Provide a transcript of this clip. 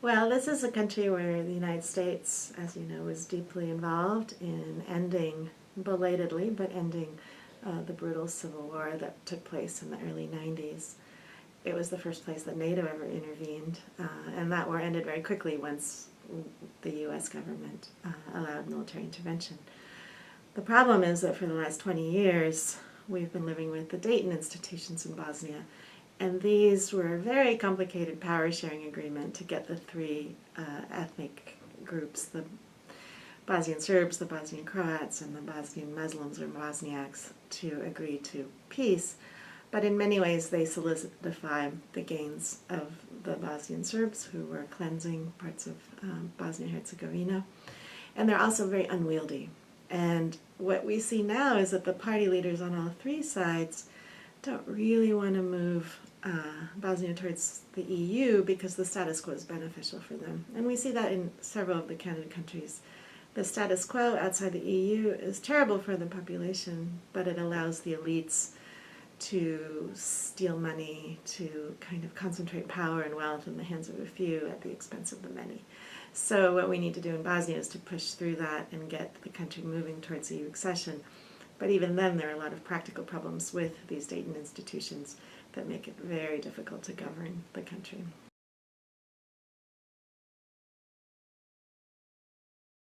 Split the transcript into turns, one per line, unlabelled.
Well, this is a country where the United States, as you know, was deeply involved in ending, belatedly, but ending the brutal civil war that took place in the early 90s. It was the first place that NATO ever intervened, and that war ended very quickly once the U.S. government allowed military intervention. The problem is that for the last 20 years, we've been living with the Dayton institutions in Bosnia, and these were a very complicated power-sharing agreement to get the three ethnic groups, the Bosnian Serbs, the Bosnian Croats, and the Bosnian Muslims or Bosniaks, to agree to peace. But in many ways they solidify the gains of the Bosnian Serbs, who were cleansing parts of Bosnia Herzegovina. And they're also very unwieldy. And what we see now is that the party leaders on all three sides don't really want to move Bosnia towards the EU because the status quo is beneficial for them. And we see that in several of the candidate countries. The status quo outside the EU is terrible for the population, but it allows the elites to steal money, to kind of concentrate power and wealth in the hands of a few at the expense of the many. So what we need to do in Bosnia is to push through that and get the country moving towards EU accession. But even then, there are a lot of practical problems with these Dayton institutions that make it very difficult to govern the country.